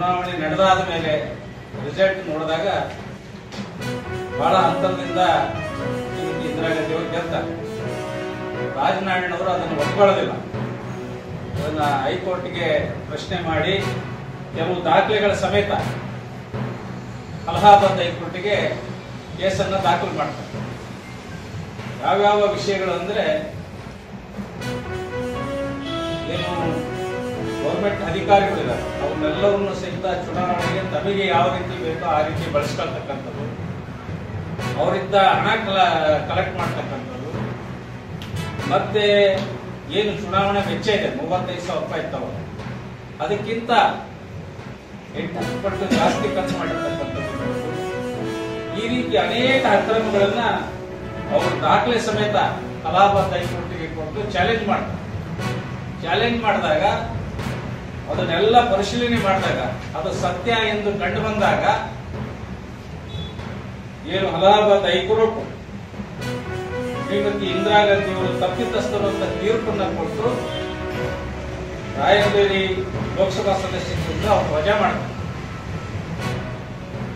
ಚುನಾವಣೆ ನಡೆದಾದ ಮೇಲೆ ರಿಸಲ್ಟ್ ನೋಡಿದಾಗ ಬಹಳ ಅಂತರದಿಂದ ಇಂದಿರಾ ಗಾಂಧಿ ಅವರು ಗೆಲ್ತಾರೆ. ರಾಜನಾರಾಯಣವರು ಅದನ್ನು ಒಪ್ಕೊಳ್ಳೋದಿಲ್ಲ. ಅದನ್ನ ಹೈಕೋರ್ಟ್ಗೆ ಪ್ರಶ್ನೆ ಮಾಡಿ ಕೆಲವು ದಾಖಲೆಗಳ ಸಮೇತ ಅಲಹಾಬಾದ್ ಹೈಕೋರ್ಟ್ಗೆ ಕೇಸನ್ನ ದಾಖಲು ಮಾಡ್ತಾರೆ. ಯಾವ್ಯಾವ ವಿಷಯಗಳು ಅಂದ್ರೆ, ಏನು ಗೌರ್ಮೆಂಟ್ ಅಧಿಕಾರಿಗಳಿದ್ದಾರೆ ಅವನ್ನೆಲ್ಲವನ್ನು ಸಹಿತ ಚುನಾವಣೆಗೆ ತಮಗೆ ಯಾವ ರೀತಿ ಬೇಕೋ ಆ ರೀತಿ ಬಳಸ್ಕೊಳ್ತಕ್ಕಂಥದ್ದು, ಅವರಿಂದ ಹಣ ಕಲೆಕ್ಟ್ ಮಾಡ್ತಕ್ಕಂಥದ್ದು, ಮತ್ತೆ ಏನು ಚುನಾವಣೆ ವೆಚ್ಚ ಇದೆ 35,000 ರೂಪಾಯಿ ಇತ್ತವ, ಅದಕ್ಕಿಂತ 8 ಪಟ್ಟು ಜಾಸ್ತಿ ಖರ್ಚು ಮಾಡಿರ್ತಕ್ಕಂಥದ್ದು, ಈ ರೀತಿ ಅನೇಕ ಅಕ್ರಮಗಳನ್ನ ಅವರು ದಾಖಲೆ ಸಮೇತ ಅಲಹಾಬಾದ್ ಹೈಕೋರ್ಟ್ಗೆ ಕೊಟ್ಟು ಚಾಲೆಂಜ್ ಮಾಡ್ತಾರೆ. ಚಾಲೆಂಜ್ ಮಾಡಿದಾಗ ಅದನ್ನೆಲ್ಲ ಪರಿಶೀಲನೆ ಮಾಡಿದಾಗ ಅದು ಸತ್ಯ ಎಂದು ಕಂಡು ಬಂದಾಗ ಏನು ಅಲಹಾಬಾದ್ ಹೈಕೋರ್ಟ್ ಶ್ರೀಮತಿ ಇಂದಿರಾ ಗಾಂಧಿ ಅವರು ತಪ್ಪಿತಸ್ಥರು ಅಂತ ತೀರ್ಪನ್ನು ಕೊಟ್ಟು ರಾಯಬೇರಿ ಲೋಕಸಭಾ ಸದಸ್ಯರಿಂದ ಅವರು ವಜಾ ಮಾಡ್ತಾರೆ.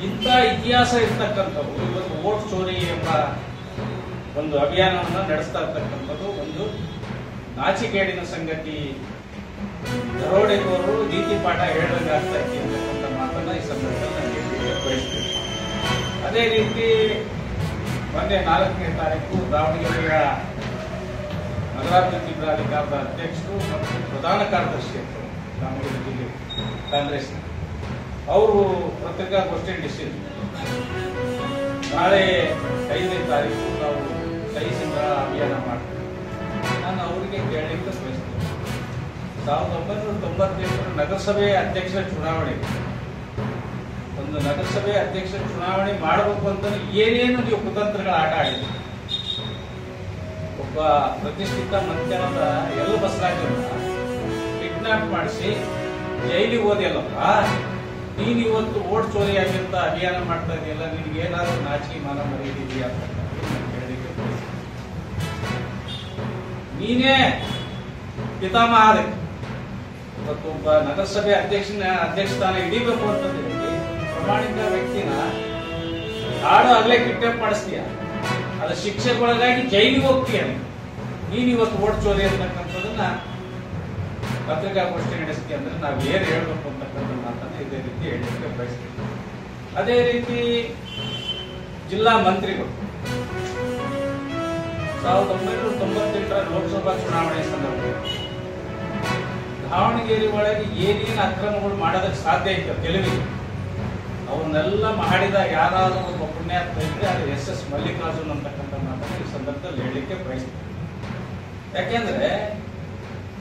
ಇಂಥ ಇತಿಹಾಸ ಇರ್ತಕ್ಕಂಥವು ಇವತ್ತು ವೋಟ್ ಚೋರಿ ಎಂಬ ಒಂದು ಅಭಿಯಾನವನ್ನು ನಡೆಸ್ತಾ ಇರ್ತಕ್ಕಂಥದ್ದು ಒಂದು ನಾಚಿಕೇಡಿನ ಸಂಗತಿ. ದರೋಡೆಗೋರು ನೀತಿ ಪಾಠ ಹೇಳಬೇಕಾಗ್ತಾ ಇತ್ತು ಅಂತಕ್ಕಂಥ ಮಾತನ್ನ ಈ ಸಂದರ್ಭದಲ್ಲಿ ನಾನು ಬಯಸ್ತೇನೆ. ಅದೇ ರೀತಿ ಮೊನ್ನೆ 4ನೇ ತಾರೀಕು ದಾವಣಗೆರೆಯ ನಗರಾಭಿವೃದ್ಧಿ ಪ್ರಾಧಿಕಾರದ ಅಧ್ಯಕ್ಷರು ಮತ್ತು ಪ್ರಧಾನ ಕಾರ್ಯದರ್ಶಿ ದಾವಣಗೆರೆ ಜಿಲ್ಲೆ ಕಾಂಗ್ರೆಸ್ ಅವರು ಪತ್ರಿಕಾಗೋಷ್ಠಿ ನಡೆಸಿದ್ರು. ನಾಳೆ 5ನೇ ತಾರೀಕು ನಾವು ಸಹಿ ಸಂಗ್ರಹ ಅಭಿಯಾನ ಮಾಡ್ತೀವಿ. ನಾನು ಅವರಿಗೆ ಕೇಳಲಿಕ್ಕೆ ಬಯಸ್ತೇನೆ, 1998 ನಗರಸಭೆ ಅಧ್ಯಕ್ಷರ ಚುನಾವಣೆ, ಒಂದು ನಗರಸಭೆ ಅಧ್ಯಕ್ಷರ ಚುನಾವಣೆ ಮಾಡಬೇಕು ಅಂತ ಏನೇನು ನೀವು ಕುತಂತ್ರಗಳ ಆಟ ಆಡಿದ್ರಿ. ಒಬ್ಬ ಪ್ರತಿಷ್ಠಿತ ಮಂತ್ರಿಯಾದ ಎಲ್ ಬಸವರಾಜನ್ನ ಕಿಡ್ನಾಪ್ ಮಾಡಿಸಿ ಜೈಲಿಗೆ ಹೋದೆಯಲ್ಲಪ್ಪ, ನೀನ್ ಇವತ್ತು ಓಟ್ ಚೋರಿ ಆಗಿಂತ ಅಭಿಯಾನ ಮಾಡ್ತಾ ಇದೆಯಲ್ಲ, ನಿನ್ಗೆ ಏನಾದ್ರೂ ನಾಚಿಕೆ ಮಾನ ಮರೆಯಿದೆಯಾ ಅಂತ ಹೇಳಲಿಕ್ಕೆ ನೀನೇ ಪಿತಾಮಹ ಆದ. ಇವತ್ತು ಒಬ್ಬ ನಗರಸಭೆ ಅಧ್ಯಕ್ಷ ಸ್ಥಾನ ಹಿಡಿಬೇಕು ಅಂತಂದ್ರೆ ಪ್ರಾಮಾಣಿಕ ವ್ಯಕ್ತಿನ ಆಡೋ ಅಲ್ಲೇ ಕಿಡ್ನಾಪ್ ಮಾಡಿಸ್ತೀಯ, ಅದ್ರ ಶಿಕ್ಷೆಗೊಳಗಾಗಿ ಜೈಲಿಗೆ ಹೋಗ್ತೀಯ. ನೀನ್ ಇವತ್ತು ಓಟ್ ಚೋರಿ ಅಂತಕ್ಕಂಥದನ್ನ ಪತ್ರಿಕಾಗೋಷ್ಠಿ ನಡೆಸ್ತೀಯ ಅಂದ್ರೆ ನಾವ್ ಏನ್ ಹೇಳ್ಬೇಕು ಅಂತಕ್ಕಂಥ ಮಾತನ್ನ ಇದೇ ರೀತಿ ಹೇಳಲಿಕ್ಕೆ ಬಯಸ್ತೀವಿ. ಅದೇ ರೀತಿ ಜಿಲ್ಲಾ ಮಂತ್ರಿಗಳು 1998 ಲೋಕಸಭಾ ಚುನಾವಣೆ ಸಂದರ್ಭದಲ್ಲಿ ದಾವಣಗೆರೆ ಒಳಗೆ ಏನೇನು ಅಕ್ರಮಗಳು ಮಾಡೋದಕ್ಕೆ ಸಾಧ್ಯ ಇತ್ತು ತಿಳಿವಿ, ಅವನ್ನೆಲ್ಲ ಮಾಡಿದಾಗ ಯಾರಾದ್ರೂ ಒಬ್ಬ ಪುಣ್ಯಾತ್ಮ ಇದ್ರೆ ಅದು SS ಮಲ್ಲಿಕಾರ್ಜುನ್ ಅಂತಕ್ಕಂಥ ಮಾತನ್ನು ಈ ಸಂದರ್ಭದಲ್ಲಿ ಹೇಳಲಿಕ್ಕೆ ಬಯಸ್ತೀವಿ. ಯಾಕೆಂದ್ರೆ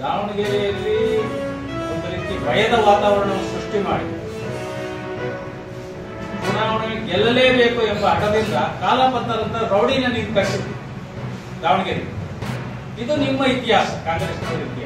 ದಾವಣಗೆರೆಯಲ್ಲಿ ಒಂದು ರೀತಿ ಭಯದ ವಾತಾವರಣವನ್ನು ಸೃಷ್ಟಿ ಮಾಡಿ ಚುನಾವಣೆ ಗೆಲ್ಲಲೇಬೇಕು ಎಂಬ ಹಠದಿಂದ ಕಾಲಪತ್ತರಂತ ರೌಡಿನ ನೀವು ಕಳಿಸಿದ್ರಿ ದಾವಣಗೆರೆ. ಇದು ನಿಮ್ಮ ಇತಿಹಾಸ, ಕಾಂಗ್ರೆಸ್ನವರ ಇತಿಹಾಸ.